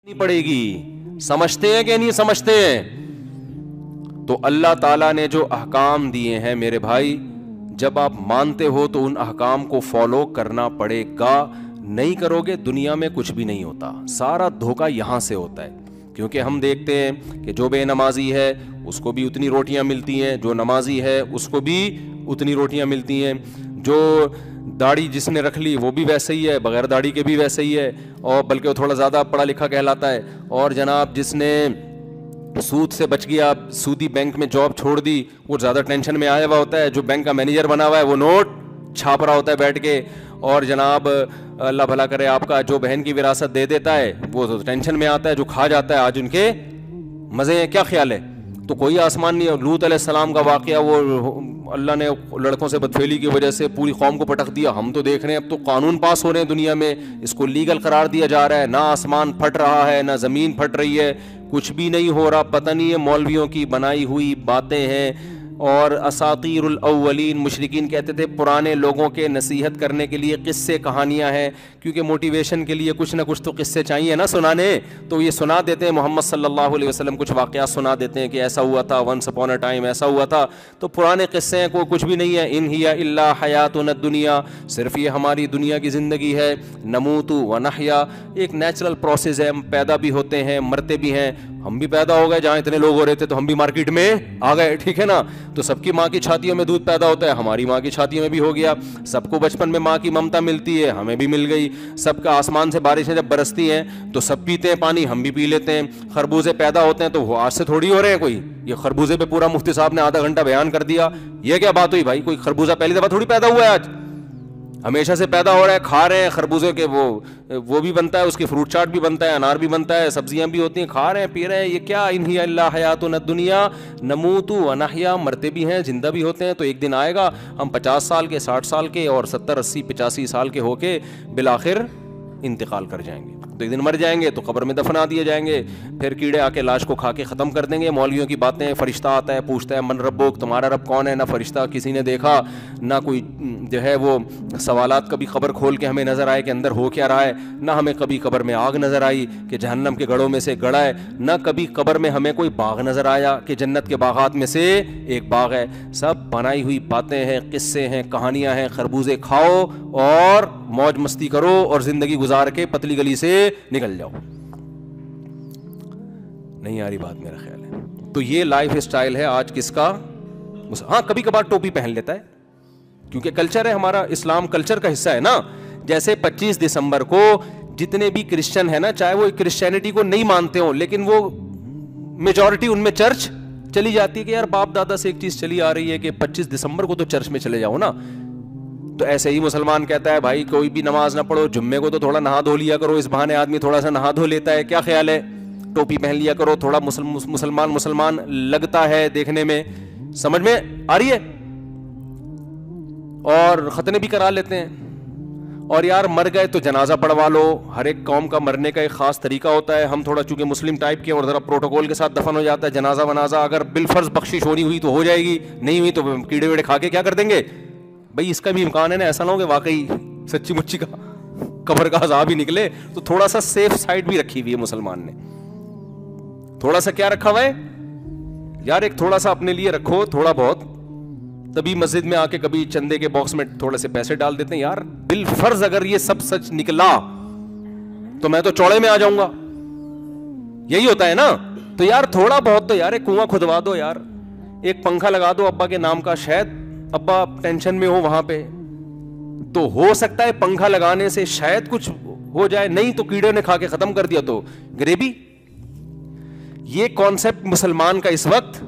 نہیں پڑے گی. سمجھتے ہیں کہ نہیں سمجھتے ہیں؟ تو اللہ تعالیٰ نے جو احکام دیے ہیں میرے بھائی، جب آپ مانتے ہو تو ان احکام کو فالو کرنا پڑے گا. نہیں کرو گے دنیا میں کچھ بھی نہیں ہوتا. سارا دھوکہ یہاں سے ہوتا ہے، کیونکہ ہم دیکھتے ہیں کہ جو بے نمازی ہے اس کو بھی اتنی روٹیاں ملتی ہیں، جو نمازی ہے اس کو بھی اتنی روٹیاں ملتی ہیں، جو داڑھی جس نے رکھ لی وہ بھی ویسے ہی ہے، بغیر داڑھی کے بھی ویسے ہی ہے، اور بلکہ وہ تھوڑا زیادہ پڑھا لکھا کہلاتا ہے. اور جناب جس نے سود سے بچ گیا، سودی بینک میں جاب چھوڑ دی، وہ زیادہ ٹینشن میں آیا ہوا ہوتا ہے. جو بینک کا مینیجر بنا ہوا ہے وہ نوٹ چھاپ رہا ہوتا ہے بیٹھ کے. اور جناب اللہ بھلا کرے آپ کا جو بہن کی وراثت دے دیتا ہے وہ تو ٹینشن میں آتا ہے، جو کھا جاتا ہے آج ان کے مزے ہیں. کیا خیال ہے؟ تو کوئی آسمان نہیں ہے. لوط علیہ السلام کا واقعہ، وہ اللہ نے لڑکوں سے بدفعلی کی وجہ سے پوری قوم کو پٹک دیا. ہم تو دیکھ رہے ہیں اب تو قانون پاس ہو رہے ہیں دنیا میں، اس کو لیگل قرار دیا جا رہا ہے. نہ آسمان پھٹ رہا ہے نہ زمین پھٹ رہی ہے، کچھ بھی نہیں ہو رہا. پتہ نہیں ہے مولویوں کی بنائی ہوئی باتیں ہیں. اور اساطیر الاولین، مشرکین کہتے تھے پرانے لوگوں کے نصیحت کرنے کے لیے قصے کہانیاں ہیں، کیونکہ موٹیویشن کے لیے کچھ نہ کچھ تو قصے چاہیے نا سنانے. تو یہ سنا دیتے ہیں، محمد صلی اللہ علیہ وسلم کچھ واقعات سنا دیتے ہیں کہ ایسا ہوا تھا، ونس اپون اے ٹائم ایسا ہوا تھا. تو پرانے قصے ہیں، کوئی کچھ بھی نہیں ہے. ان ہی الا حیاتنا الدنیا، صرف یہ ہماری دنیا کی زندگی ہے. نموت و نحیا، ایک نیچرل پروسیس ہے، ہم پیدا بھی ہوتے ہیں مرتے بھی ہیں. ہم بھی پیدا ہو گئے، جہاں اتنے لوگ ہو رہے تھے تو ہم بھی مارکیٹ میں آ گئے، ٹھیک ہے نا. تو سب کی ماں کی چھاتیوں میں دودھ پیدا ہوتا ہے، ہماری ماں کی چھاتیوں میں بھی ہو گیا. سب کو بچپن میں ماں کی ممتا ملتی ہے، ہمیں بھی مل گئی. سب کا آسمان سے بارشیں جب برستی ہیں تو سب پیتے ہیں پانی، ہم بھی پی لیتے ہیں. خربوزے پیدا ہوتے ہیں تو وہ آج سے تھوڑی ہو رہے ہیں. کوئی یہ خربوزے پہ پورا مفتی صاحب نے آدھا گھنٹہ بیان کر دیا، یہ کیا بات ہوئی بھائی؟ کوئی خربوزہ پہلی دفعہ تھوڑی پیدا ہوا ہے، آج ہمیشہ سے پیدا ہو رہا ہے. کھا رہے ہیں خربوزے کے، وہ بھی بنتا ہے، اس کی فروٹ چاٹ بھی بنتا ہے، انار بھی بنتا ہے، سبزیاں بھی ہوتی ہیں، کھا رہے ہیں پی رہے ہیں. یہ کیا ان ہی الا حیاتنا الدنیا نموت و نحیا، مرتے بھی ہیں زندہ بھی ہوتے ہیں. تو ایک دن آئے گا ہم 50 سال کے، 60 سال کے اور 70 80 85 سال کے ہو کے بالآخر انتقال کر جائیں گے. تو ایک دن مر جائیں گے تو قبر میں دفنا دیے جائیں گے، پھر کیڑے آ کے لاش کو کھا کے ختم کر دیں گے. مولویوں کی باتیں، فرشتہ آتا ہے پوچھتا ہے من ربک، تمہارا رب کون ہے؟ نہ فرشتہ کسی نے دیکھا، نہ کوئی جو ہے وہ سوالات کبھی قبر کھول کے ہمیں نظر آئے کہ اندر ہو کیا رہا ہے، نہ ہمیں کبھی قبر میں آگ نظر آئی کہ جہنم کے گڑھوں میں سے گڑھا ہے، نہ کبھی قبر میں ہمیں کوئی باغ نظر آیا کہ جنت کے باغات میں سے ایک باغ ہے. سب بنائی ہوئی باتیں ہیں، قصے ہیں، کہانیاں ہیں. خربوزے کھاؤ اور موج مستی کرو اور زندگی گزار کے پتلی گلی سے نکل جاؤ. نہیں آ رہی بات میرا خیال ہے. تو یہ لائف اسٹائل ہے آج کس کا؟ ہاں کبھی کبھار ٹوپی پہن لیتا ہے کیونکہ کلچر ہے ہمارا، اسلام کلچر کا حصہ ہے نا. جیسے 25 دسمبر کو جتنے بھی کرسچن ہیں نا، چاہے وہ کرسچینٹی کو نہیں مانتے ہوں، لیکن وہ میجورٹی ان میں چرچ چلی جاتی ہے کہ یار باپ دادا سے ایک چیز چلی آ رہی ہے کہ 25 دسمبر کو تو چرچ میں چلے جاؤ نا. تو ایسے ہی مسلمان کہتا ہے بھائی کوئی بھی نماز نہ پڑھو، جمعے کو تو تھوڑا نہا دھو لیا کرو، اس بہانے آدمی تھوڑا سا نہا دھو لیتا ہے. کیا خیال ہے؟ ٹوپی پہن لیا کرو، تھوڑا مسلمان لگتا ہے دیکھنے میں. سمجھ میں آ رہی ہے؟ اور ختنے بھی کرا لیتے ہیں. اور یار مر گئے تو جنازہ پڑھوا لو. ہر ایک قوم کا مرنے کا ایک خاص طریقہ ہوتا ہے. ہم تھوڑا چونکہ مسلم ٹائپ کے اور ذرا پروٹوکول کے ساتھ دفن ہو جاتا ہے. جنازہ ونازہ اگر بالفرض بخشش ہونی ہوئی تو ہو جائے گی، نہیں ہوئی تو کیڑے ویڑے کھا کے کیا کر دیں گے بھائی. اس کا بھی امکان ہے نا، ایسا نہ ہو کہ واقعی سچی مچی کا قبر کا عذاب ہی نکلے. تو تھوڑا سا سیف سائڈ بھی رکھی ہوئی ہے مسلمان نے. تھوڑا سا کیا رکھا ہوا ہے یار؟ ایک تھوڑا سا اپنے لیے رکھو تھوڑا بہت. تبھی مسجد میں آ کے کبھی چندے کے باکس میں تھوڑے سے پیسے ڈال دیتے ہیں. یار بالفرض اگر یہ سب سچ نکلا تو میں تو چوڑے میں آ جاؤں گا. یہی ہوتا ہے نا. تو یار تھوڑا بہت تو یار ایک کنواں کھدوا دو یار، ایک پنکھا لگا دو ابا کے نام کا، شاید ابا ٹینشن میں ہو وہاں پہ تو ہو سکتا ہے پنکھا لگانے سے شاید کچھ ہو جائے. نہیں تو کیڑے نے کھا کے ختم کر دیا تو گریبی. یہ کانسیپٹ مسلمان کا اس وقت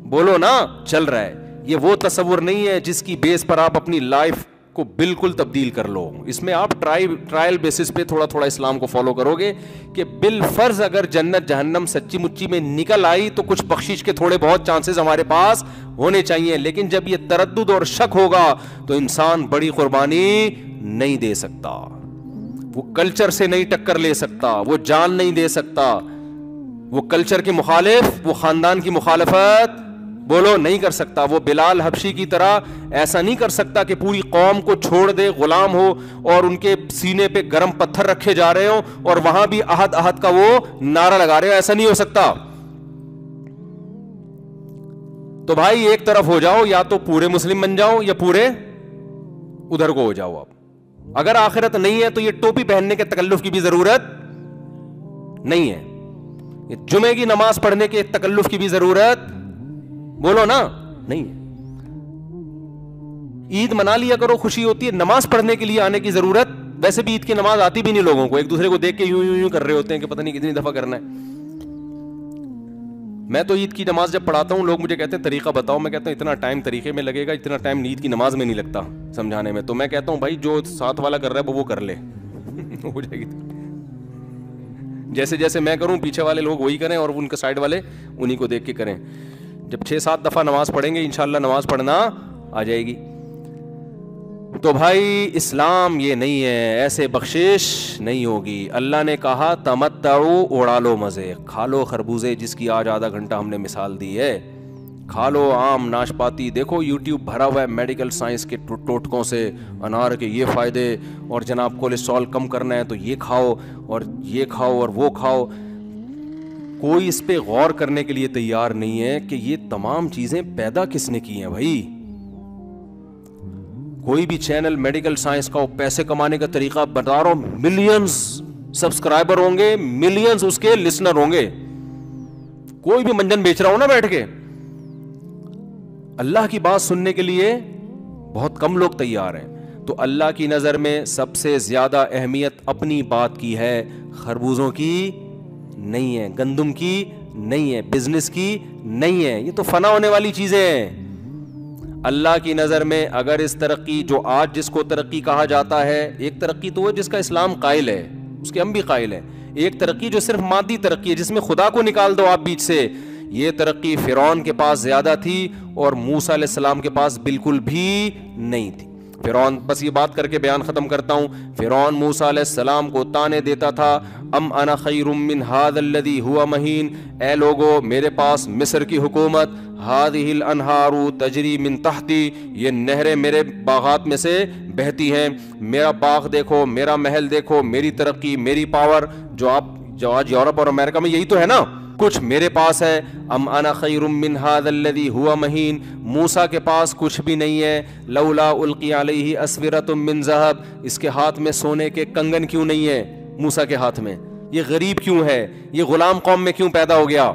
بولو نا چل رہا ہے. یہ وہ تصور نہیں ہے جس کی بیس پر آپ اپنی لائف کو بالکل تبدیل کر لو. اس میں آپ ٹرائل بیسس پہ تھوڑا تھوڑا اسلام کو فالو کرو گے کہ بالفرض اگر جنت جہنم سچی مچی میں نکل آئی تو کچھ بخشش کے تھوڑے بہت چانسز ہمارے پاس ہونے چاہیے. لیکن جب یہ تردد اور شک ہوگا تو انسان بڑی قربانی نہیں دے سکتا. وہ کلچر سے نہیں ٹکر لے سکتا، وہ جان نہیں دے سکتا. وہ کلچر کے مخالف، وہ خاندان کی مخالفت بولو نہیں کر سکتا. وہ بلال حبشی کی طرح ایسا نہیں کر سکتا کہ پوری قوم کو چھوڑ دے, غلام ہو اور ان کے سینے پہ گرم پتھر رکھے جا رہے ہوں اور وہاں بھی احد احد کا وہ نعرہ لگا رہے ہو. ایسا نہیں ہو سکتا. تو بھائی ایک طرف ہو جاؤ, یا تو پورے مسلم بن جاؤ یا پورے ادھر کو ہو جاؤ. آپ اگر آخرت نہیں ہے تو یہ ٹوپی پہننے کے تکلف کی بھی ضرورت نہیں ہے, یہ جمعے کی نماز پڑھنے کے تکلف کی بھی ضرورت بولو نا نہیں ہے. عید منا لیا کرو, خوشی ہوتی ہے. نماز پڑھنے کے لیے آنے کی ضرورت, ویسے بھی عید کی نماز آتی بھی نہیں لوگوں کو, ایک دوسرے کو دیکھ کے یوں یوں یوں کر رہے ہوتے ہیں کہ پتہ نہیں کتنی دفعہ کرنا ہے. میں تو عید کی نماز جب پڑھاتا ہوں لوگ مجھے کہتے ہیں طریقہ بتاؤ, میں کہتا ہوں اتنا ٹائم طریقے میں لگے گا, اتنا ٹائم عید کی نماز میں نہیں لگتا سمجھانے میں. تو میں کہتا ہوں بھائی جو ساتھ والا کر رہا ہے وہ کر لے, ہو جائے گی. جیسے جیسے میں کروں پیچھے والے لوگ وہی کریں اور ان کے سائڈ والے انہی کو دیکھ کے کریں. جب 6-7 دفعہ نماز پڑھیں گے انشاءاللہ نماز پڑھنا آ جائے گی. تو بھائی اسلام یہ نہیں ہے, ایسے بخشش نہیں ہوگی. اللہ نے کہا تمتعو, اڑا لو مزے, کھا لو خربوزے جس کی آج آدھا گھنٹہ ہم نے مثال دی ہے, کھا لو آم ناشپاتی. دیکھو یوٹیوب بھرا ہوا ہے میڈیکل سائنس کے ٹوٹکوں سے, انار کے یہ فائدے, اور جناب کولیسٹرول کم کرنا ہے تو یہ کھاؤ اور یہ کھاؤ اور وہ کھاؤ. کوئی اس پہ غور کرنے کے لیے تیار نہیں ہے کہ یہ تمام چیزیں پیدا کس نے کی ہیں. بھائی کوئی بھی چینل میڈیکل سائنس کا پیسے کمانے کا طریقہ بتا رہا ہوں, ملینز سبسکرائبر ہوں گے, ملینز اس کے لسنر ہوں گے. کوئی بھی منجن بیچ رہا ہوں نا بیٹھ کے, اللہ کی بات سننے کے لیے بہت کم لوگ تیار ہیں. تو اللہ کی نظر میں سب سے زیادہ اہمیت اپنی بات کی ہے, خربوزوں کی نہیں ہے, گندم کی نہیں ہے, بزنس کی نہیں ہے. یہ تو فنا ہونے والی چیزیں ہیں. اللہ کی نظر میں اگر اس ترقی جو آج جس کو ترقی کہا جاتا ہے, ایک ترقی تو وہ جس کا اسلام قائل ہے, اس کے ہم بھی قائل ہیں. ایک ترقی جو صرف مادی ترقی ہے جس میں خدا کو نکال دو آپ بیچ سے. یہ ترقی فرعون کے پاس زیادہ تھی اور موسیٰ علیہ السلام کے پاس بالکل بھی نہیں تھی. فرعون, بس یہ بات کر کے بیان ختم کرتا ہوں, فرعون موسیٰ علیہ السلام کو تانے دیتا تھا, ام انا خیر من ھذا الذی ھوا مہین, اے لوگو میرے پاس مصر کی حکومت, ھذہ الانہار تجری من تحتی, یہ نہریں میرے باغات میں سے بہتی ہیں, میرا باغ دیکھو, میرا محل دیکھو, میری ترقی, میری پاور. جو آج یورپ اور امریکہ میں یہی تو ہے نا, کچھ میرے پاس ہے. ام انا خیر من ھذا الذی ھوا مہین, موسیٰ کے پاس کچھ بھی نہیں ہے. لولا القی علیہ اسورۃ من ذہب, اس کے ہاتھ میں سونے کے کنگن کیوں نہیں ہے موسیٰ کے ہاتھ میں؟ یہ غریب کیوں ہے؟ یہ غلام قوم میں کیوں پیدا ہو گیا؟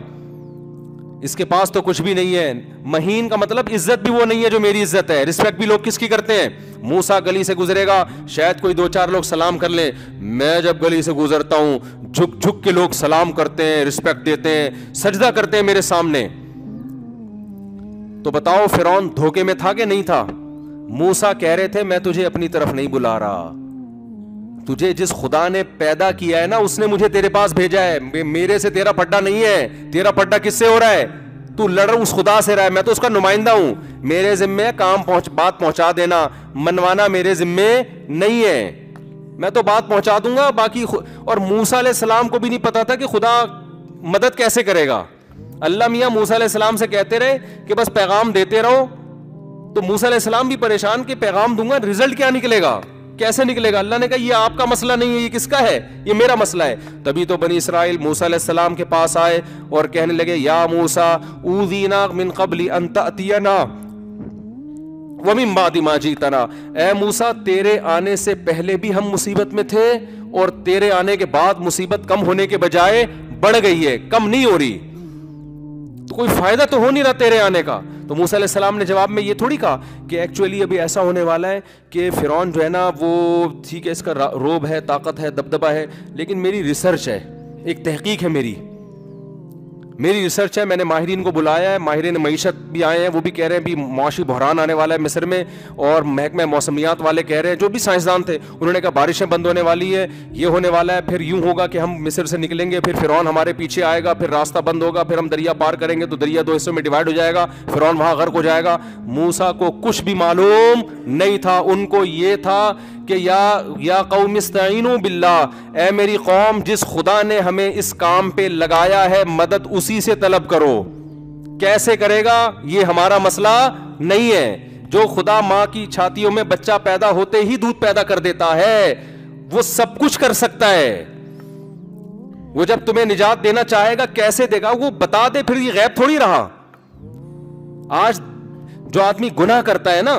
اس کے پاس تو کچھ بھی نہیں ہے. مہین کا مطلب عزت بھی وہ نہیں ہے جو میری عزت ہے. رسپیکٹ بھی لوگ کس کی کرتے ہیں؟ موسیٰ گلی سے گزرے گا, شاید کوئی 2-4 لوگ سلام کر لیں, میں جب گلی سے گزرتا ہوں جھک جھک کے لوگ سلام کرتے ہیں, رسپیکٹ دیتے ہیں, سجدہ کرتے ہیں میرے سامنے. تو بتاؤ فرعون دھوکے میں تھا کہ نہیں تھا؟ موسیٰ کہہ رہے تھے میں تجھے اپنی طرف نہیں بلا رہا, تجھے جس خدا نے پیدا کیا ہے نا اس نے مجھے تیرے پاس بھیجا ہے. میرے سے تیرا پڈا نہیں ہے. تیرا پڈا کس سے ہو رہا ہے؟ تو لڑ اس خدا سے رہا ہے, میں تو اس کا نمائندہ ہوں. میرے ذمے کام بات پہنچا دینا, منوانا میرے ذمے نہیں ہے. میں تو بات پہنچا دوں گا باقی. اور موسیٰ علیہ السلام کو بھی نہیں پتا تھا کہ خدا مدد کیسے کرے گا. اللہ میاں موسیٰ علیہ السلام سے کہتے رہے کہ بس پیغام دیتے رہو, تو موسیٰ علیہ السلام بھی پریشان کہ پیغام دوں گا رزلٹ کیا نکلے گا, کیسے نکلے گا؟ اللہ نے کہا یہ آپ کا مسئلہ نہیں ہے, یہ کس کا ہے؟ یہ میرا مسئلہ ہے. تبھی تو بنی اسرائیل موسیٰ علیہ السلام کے پاس آئے اور کہنے لگے یا موسیٰ اوذینا من قبل ان تأتینا ومن بعد ما جئتنا, اے موسیٰ تیرے آنے سے پہلے بھی ہم مصیبت میں تھے اور تیرے آنے کے بعد مصیبت کم ہونے کے بجائے بڑھ گئی ہے, کم نہیں ہو رہی. تو کوئی فائدہ تو ہو نہیں رہا تیرے آنے کا. تو موسیٰ علیہ السلام نے جواب میں یہ تھوڑی کہا کہ ایکچولی ابھی ایسا ہونے والا ہے کہ فرعون جو ہے نا وہ ٹھیک ہے, اس کا روب ہے, طاقت ہے, دبدبہ ہے, لیکن میری ریسرچ ہے, ایک تحقیق ہے, میری ریسرچ ہے. میں نے ماہرین کو بلایا ہے, ماہرین معیشت بھی آئے ہیں, وہ بھی کہہ رہے ہیں بھی معاشی بحران آنے والا ہے مصر میں, اور محکمہ موسمیات والے کہہ رہے ہیں, جو بھی سائنسدان تھے انہوں نے کہا بارشیں بند ہونے والی ہے, یہ ہونے والا ہے, پھر یوں ہوگا کہ ہم مصر سے نکلیں گے, پھر فرعون ہمارے پیچھے آئے گا, پھر راستہ بند ہوگا, پھر ہم دریا پار کریں گے تو دریا 2 حصوں میں ڈیوائڈ ہو جائے گا, فرعون وہاں غرق ہو جائے گا. موسیٰ کو کچھ بھی معلوم نہیں تھا, ان کو یہ تھا کہ یا قوم استعینوا باللہ, اے میری قوم جس خدا نے ہمیں اس کام پہ لگایا ہے مدد اسی سے طلب کرو. کیسے کرے گا یہ ہمارا مسئلہ نہیں ہے. جو خدا ماں کی چھاتیوں میں بچہ پیدا ہوتے ہی دودھ پیدا کر دیتا ہے وہ سب کچھ کر سکتا ہے. وہ جب تمہیں نجات دینا چاہے گا کیسے دے گا وہ بتا دے, پھر یہ غیب تھوڑی رہا. آج جو آدمی گناہ کرتا ہے نا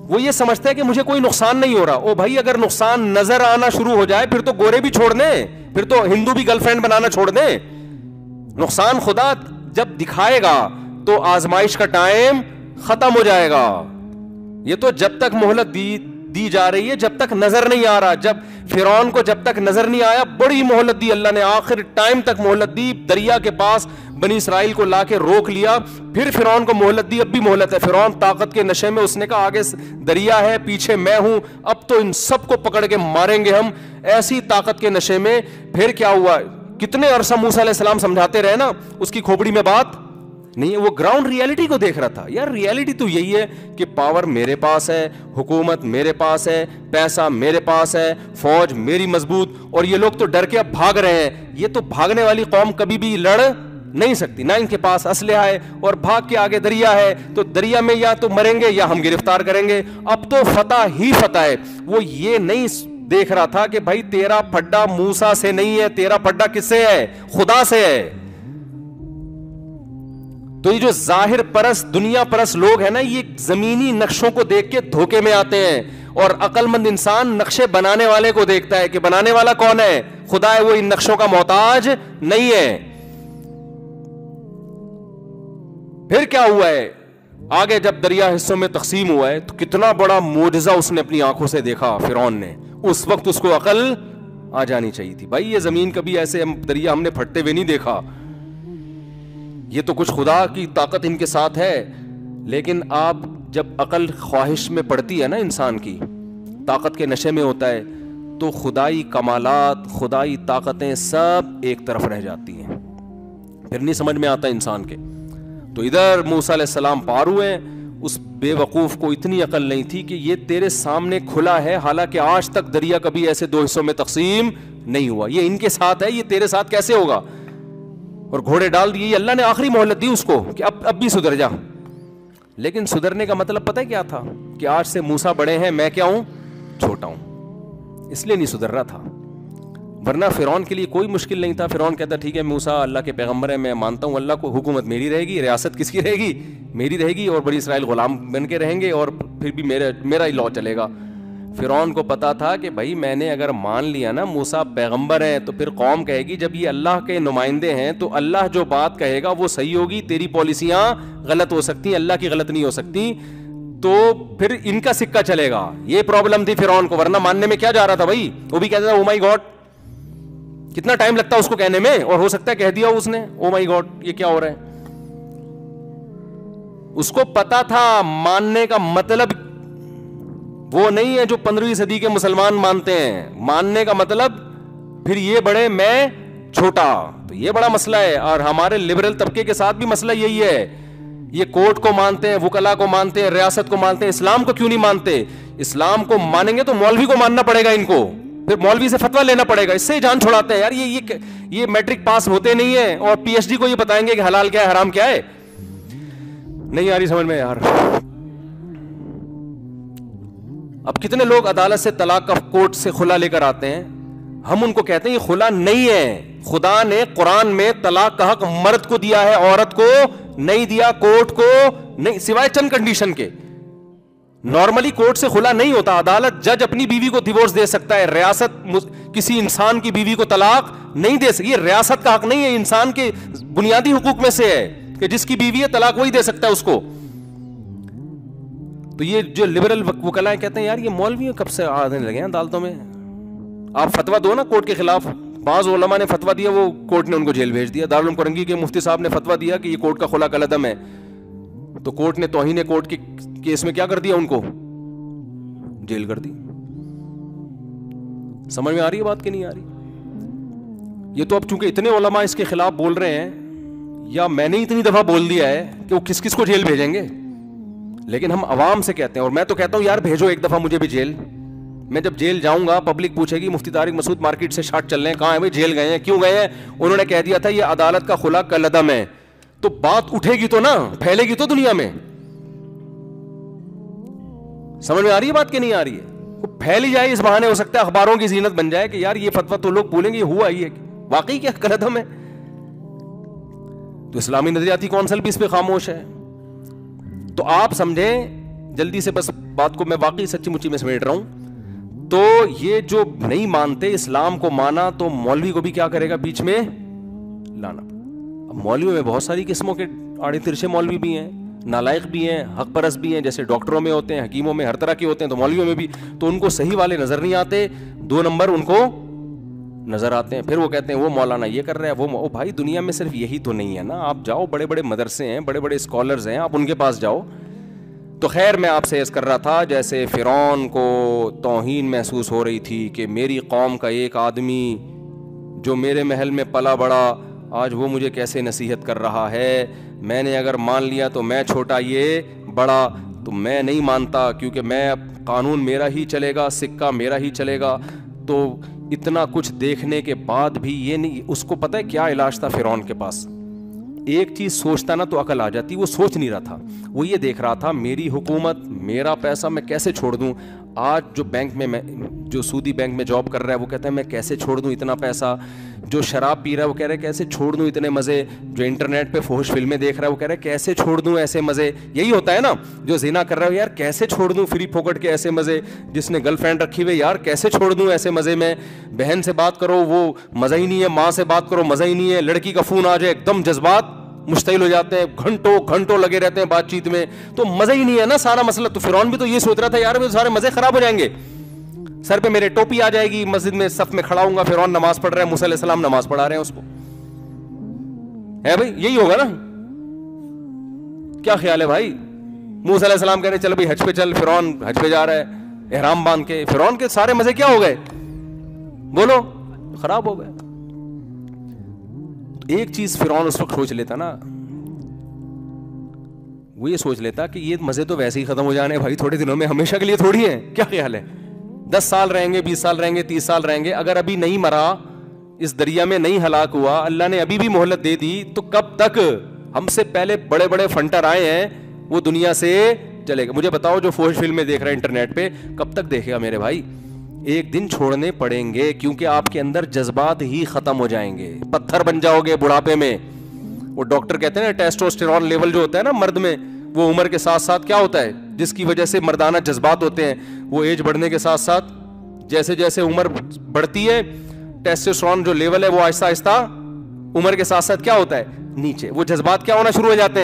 وہ یہ سمجھتا ہے کہ مجھے کوئی نقصان نہیں ہو رہا. او بھائی اگر نقصان نظر آنا شروع ہو جائے پھر تو گورے بھی چھوڑ دیں, پھر تو ہندو بھی گرل فرینڈ بنانا چھوڑ دیں. نقصان خدا جب دکھائے گا تو آزمائش کا ٹائم ختم ہو جائے گا. یہ تو جب تک مہلت دی جا رہی ہے جب تک نظر نہیں آ رہا. جب فرعون کو جب تک نظر نہیں آیا بڑی مہلت دی اللہ نے, آخر ٹائم تک مہلت دی. دریا کے پاس بنی اسرائیل کو لا کے روک لیا, پھر فرعون کو مہلت دی, اب بھی مہلت ہے. فرعون طاقت کے نشے میں اس نے کہا آگے دریا ہے پیچھے میں ہوں, اب تو ان سب کو پکڑ کے ماریں گے ہم. ایسی طاقت کے نشے میں پھر کیا ہوا, کتنے عرصہ موسیٰ علیہ السلام سمجھاتے رہے نا, اس کی کھوپڑی میں بات نہیں ہے. وہ گراؤنڈ ریالٹی کو دیکھ رہا تھا. یار ریالٹی تو یہی ہے کہ پاور میرے پاس ہے, حکومت میرے پاس ہے, پیسہ میرے پاس ہے, فوج میری مضبوط, اور یہ لوگ تو ڈر کے اب بھاگ رہے ہیں. یہ تو بھاگنے والی قوم کبھی بھی لڑ نہیں سکتی, نہ ان کے پاس اسلحہ ہے, اور بھاگ کے آگے دریا ہے, تو دریا میں یا تو مریں گے یا ہم گرفتار کریں گے. اب تو فتح ہی فتح ہے. وہ یہ نہیں دیکھ رہا تھا کہ بھائی تیرا پھڈا موسیٰ سے نہیں ہے, تیرا پھڈا کس سے ہے, خدا سے ہے. تو یہ جو ظاہر پرست دنیا پرست لوگ ہیں نا یہ زمینی نقشوں کو دیکھ کے دھوکے میں آتے ہیں, اور عقل مند انسان نقشے بنانے والے کو دیکھتا ہے کہ بنانے والا کون ہے, خدا ہے, وہ ان نقشوں کا محتاج نہیں ہے. پھر کیا ہوا ہے آگے, جب دریا حصوں میں تقسیم ہوا ہے تو کتنا بڑا معجزہ اس نے اپنی آنکھوں سے دیکھا فرعون نے. اس وقت اس کو عقل آ جانی چاہیے تھی. بھائی یہ زمین کبھی ایسے دریا ہم نے پھٹتے ہوئے نہیں دیکھا, یہ تو کچھ خدا کی طاقت ان کے ساتھ ہے. لیکن آپ جب عقل خواہش میں پڑتی ہے نا, انسان کی طاقت کے نشے میں ہوتا ہے, تو خدائی کمالات خدائی طاقتیں سب ایک طرف رہ جاتی ہیں, پھر نہیں سمجھ میں آتا انسان کے. تو ادھر موسیٰ علیہ السلام پار ہوئے, اس بے وقوف کو اتنی عقل نہیں تھی کہ یہ تیرے سامنے کھلا ہے, حالانکہ آج تک دریا کبھی ایسے دو حصوں میں تقسیم نہیں ہوا, یہ ان کے ساتھ ہے, یہ تیرے ساتھ کیسے ہوگا. اور گھوڑے ڈال دیے, اللہ نے آخری مہلت دی اس کو کہ اب بھی سدھر جا. لیکن سدھرنے کا مطلب پتہ ہے کیا تھا, کہ آج سے موسیٰ بڑے ہیں, میں کیا ہوں, چھوٹا ہوں, اس لیے نہیں سدھر رہا تھا. ورنہ فرعون کے لیے کوئی مشکل نہیں تھا. فرعون کہتا ٹھیک ہے موسیٰ اللہ کے پیغمبر ہیں, میں مانتا ہوں اللہ کو, حکومت میری رہے گی, ریاست کس کی رہے گی, میری رہے گی, اور بنی اسرائیل غلام بن کے رہیں گے, اور پھر بھی میرا ہی لا چلے گا. فرعون کو پتا تھا کہ بھائی میں نے اگر مان لیا نا موسیٰ پیغمبر ہیں, تو پھر قوم کہے گی جب یہ اللہ کے نمائندے ہیں تو اللہ جو بات کہے گا وہ صحیح ہوگی, تیری پالیسیاں غلط ہو سکتی ہیں, اللہ کی غلط نہیں ہو سکتی, تو پھر ان کا سکہ چلے گا. یہ پرابلم تھی فرعون کو, ورنہ ماننے میں کیا جا رہا تھا بھائی. وہ بھی کہتا تھا او مائی گاڈ, کتنا ٹائم لگتا ہے اس کو کہنے میں, اور ہو سکتا ہے کہہ دیا اس نے او مائی گاڈ یہ کیا ہو رہا ہے. اس کو پتا تھا ماننے کا مطلب وہ نہیں ہے جو 15ویں صدی کے مسلمان مانتے ہیں. ماننے کا مطلب پھر یہ بڑے میں چھوٹا, تو یہ بڑا مسئلہ ہے. اور ہمارے لبرل طبقے کے ساتھ بھی مسئلہ یہی ہے, یہ کورٹ کو مانتے ہیں, وکلا کو مانتے ہیں, ریاست کو مانتے ہیں, اسلام کو کیوں نہیں مانتے. اسلام کو مانیں گے تو مولوی کو ماننا پڑے گا ان کو, پھر مولوی سے فتویٰ لینا پڑے گا, اس سے ہی جان چھڑاتے ہیں. یار یہ میٹرک پاس ہوتے نہیں ہیں, اور پی ایچ ڈی کو یہ بتائیں گے کہ حلال کیا ہے حرام کیا ہے. نہیں آ رہی سمجھ میں یار. اب کتنے لوگ عدالت سے طلاق کا کورٹ سے خلا لے کر آتے ہیں, ہم ان کو کہتے ہیں یہ خلا نہیں ہے, خدا نے قرآن میں طلاق کا حق مرد کو دیا ہے, عورت کو نہیں دیا, کورٹ کو نہیں, سوائے چند کنڈیشن کے. نارملی کورٹ سے خلا نہیں ہوتا, عدالت جج اپنی بیوی کو ڈیورس دے سکتا ہے, ریاست کسی انسان کی بیوی کو طلاق نہیں دے سکتی. یہ ریاست کا حق نہیں ہے, انسان کے بنیادی حقوق میں سے ہے کہ جس کی بیوی ہے طلاق وہی دے سکتا ہے اس کو. تو یہ جو لبرل وکلاء کہتے ہیں یار یہ مولوی کب سے آنے لگے ہیں عدالتوں میں, آپ فتویٰ دو نا کورٹ کے خلاف. بعض علماء نے فتویٰ دیا, وہ کورٹ نے ان کو جیل بھیج دیا. دارالعلوم کرنگی کے مفتی صاحب نے فتویٰ دیا کہ یہ کورٹ کا خلا کالعدم ہے, تو کورٹ نے توہین کورٹ کے کیس میں کیا کر دیا, ان کو جیل کر دی. سمجھ میں آ رہی ہے بات کہ نہیں آ رہی. یہ تو اب چونکہ اتنے علماء اس کے خلاف بول رہے ہیں, یا میں نے اتنی دفعہ بول دیا ہے کہ وہ کس کس کو جیل بھیجیں گے, لیکن ہم عوام سے کہتے ہیں, اور میں تو کہتا ہوں یار بھیجو ایک دفعہ مجھے بھی جیل. میں جب جیل جاؤں گا پبلک پوچھے گی مفتی طارق مسعود مارکیٹ سے شارٹ چل رہے ہیں, کہاں ہیں بھائی, جیل گئے ہیں, کیوں گئے ہیں, انہوں نے کہہ دیا تھا یہ عدالت کا خلا کالعدم ہے. تو بات اٹھے گی تو نا, پھیلے گی تو دنیا میں. سمجھ میں آ رہی ہے بات کہ نہیں آ رہی ہے؟ وہ پھیل ہی جائے, اس بہانے ہو سکتا ہے اخباروں کی زینت بن جائے کہ یار یہ فتویٰ تو لوگ بولیں گے یہ ہوا ہی ہے, واقعی کیا قلم ہے. تو اسلامی نظریاتی کونسل بھی اس پہ خاموش ہے. تو آپ سمجھیں جلدی سے, بس بات کو میں واقعی سچی مچی میں سمیٹ رہا ہوں. تو یہ جو نہیں مانتے اسلام کو مانا, تو مولوی کو بھی کیا کرے گا بیچ میں لانا. اب مولویوں میں بہت ساری قسموں کے آڑے ترچے مولوی بھی ہیں, نالائق بھی ہیں, حق پرست بھی ہیں, جیسے ڈاکٹروں میں ہوتے ہیں, حکیموں میں ہر طرح کے ہوتے ہیں, تو مولویوں میں بھی. تو ان کو صحیح والے نظر نہیں آتے, 2 نمبر ان کو نظر آتے ہیں. پھر وہ کہتے ہیں وہ مولانا یہ کر رہا ہے, وہ بھائی دنیا میں صرف یہی تو نہیں ہے نا. آپ جاؤ, بڑے بڑے مدرسے ہیں, بڑے بڑے اسکالرز ہیں, آپ ان کے پاس جاؤ. تو خیر میں آپ سے عرض کر رہا تھا, جیسے فرعون کو توہین محسوس ہو رہی تھی کہ میری قوم کا ایک آدمی جو میرے محل میں پلا بڑا, آج وہ مجھے کیسے نصیحت کر رہا ہے. میں نے اگر مان لیا تو میں چھوٹا, یہ بڑا. تو میں نہیں مانتا, کیونکہ میں اب قانون میرا ہی چلے گا, سکہ میرا ہی چلے گا. تو اتنا کچھ دیکھنے کے بعد بھی یہ نہیں, اس کو پتہ ہے کیا علاج تھا فرعون کے پاس؟ ایک چیز سوچتا نا تو عقل آ جاتی. وہ سوچ نہیں رہا تھا, وہ یہ دیکھ رہا تھا میری حکومت, میرا پیسہ میں کیسے چھوڑ دوں. آج جو بینک میں جو سودی بینک میں جاب کر رہا ہے وہ کہتا ہے میں کیسے چھوڑ دوں اتنا پیسہ. جو شراب پی رہا ہے وہ کہہ رہا ہے کیسے چھوڑ دوں اتنے مزے. جو انٹرنیٹ پہ فحش فلمیں دیکھ رہا ہے وہ کہہ رہا ہے کیسے چھوڑ دوں ایسے مزے. یہی ہوتا ہے نا. جو زنا کر رہا ہے یار کیسے چھوڑ دوں فری پھوکٹ کے ایسے مزے. جس نے گرل فرینڈ رکھی ہوئی یار کیسے چھوڑ دوں ایسے مزے میں. بہن سے بات کرو وہ مزہ ہی نہیں ہے, ماں سے بات کرو مزہ ہی نہیں ہے, لڑکی کا فون آ جائے ایک دم جذبات مشتعل ہو جاتے ہیں, گھنٹوں گھنٹوں لگے رہتے ہیں بات چیت میں, تو مزہ ہی نہیں ہے نا سارا مسئلہ. تو فرعون بھی تو یہ سوچ رہا تھا یار میرے سارے مزے خراب ہو جائیں گے, سر پہ میرے ٹوپی آ جائے گی, مسجد میں صف میں کھڑا ہوں گا, فرعون نماز پڑھ رہے ہیں, موسیٰ علیہ السلام نماز پڑھا رہے ہیں اس کو, ہے بھائی یہی ہوگا نا. کیا خیال ہے بھائی؟ موسیٰ علیہ السلام کہہ رہے چل بھائی حج پہ چل, فرعون حج پہ جا رہا ہے احرام باندھ کے, فرعون کے سارے مزے کیا ہو گئے بولو, خراب ہو گئے. ایک چیز فرعون اس وقت سوچ لیتا نا, وہ یہ سوچ لیتا کہ یہ مزے تو ویسے ہی ختم ہو جانے بھائی, تھوڑے دنوں میں, ہمیشہ کے لیے تھوڑی ہیں. کیا خیال ہے 10 سال رہیں گے, 20 سال رہیں گے, 30 سال رہیں گے, اگر ابھی نہیں مرا, اس دریا میں نہیں ہلاک ہوا, اللہ نے ابھی بھی مہلت دے دی, تو کب تک؟ ہم سے پہلے بڑے بڑے فنٹر آئے ہیں, وہ دنیا سے چلے گا. مجھے بتاؤ جو فوج فلمیں دیکھ رہے ہیں انٹرنیٹ پہ, کب تک دیکھے گا میرے بھائی؟ ایک دن چھوڑنے پڑیں گے, کیونکہ آپ کے اندر جذبات ہی ختم ہو جائیں گے, پتھر بن جاؤ گے بڑھاپے میں. وہ ڈاکٹر کہتے ہیں نا ٹیسٹوسٹیرون لیول جو ہوتا ہے نا مرد میں, وہ عمر کے ساتھ ساتھ کیا ہوتا ہے, جس کی وجہ سے مردانہ جذبات ہوتے ہیں, وہ ایج بڑھنے کے ساتھ ساتھ جیسے جیسے عمر بڑھتی ہے ٹیسٹوسٹیرون جو لیول ہے وہ آہستہ آہستہ عمر کے ساتھ ساتھ کیا ہوتا ہے نیچے, وہ جذبات کیا ہونا شروع ہو جاتے ہیں.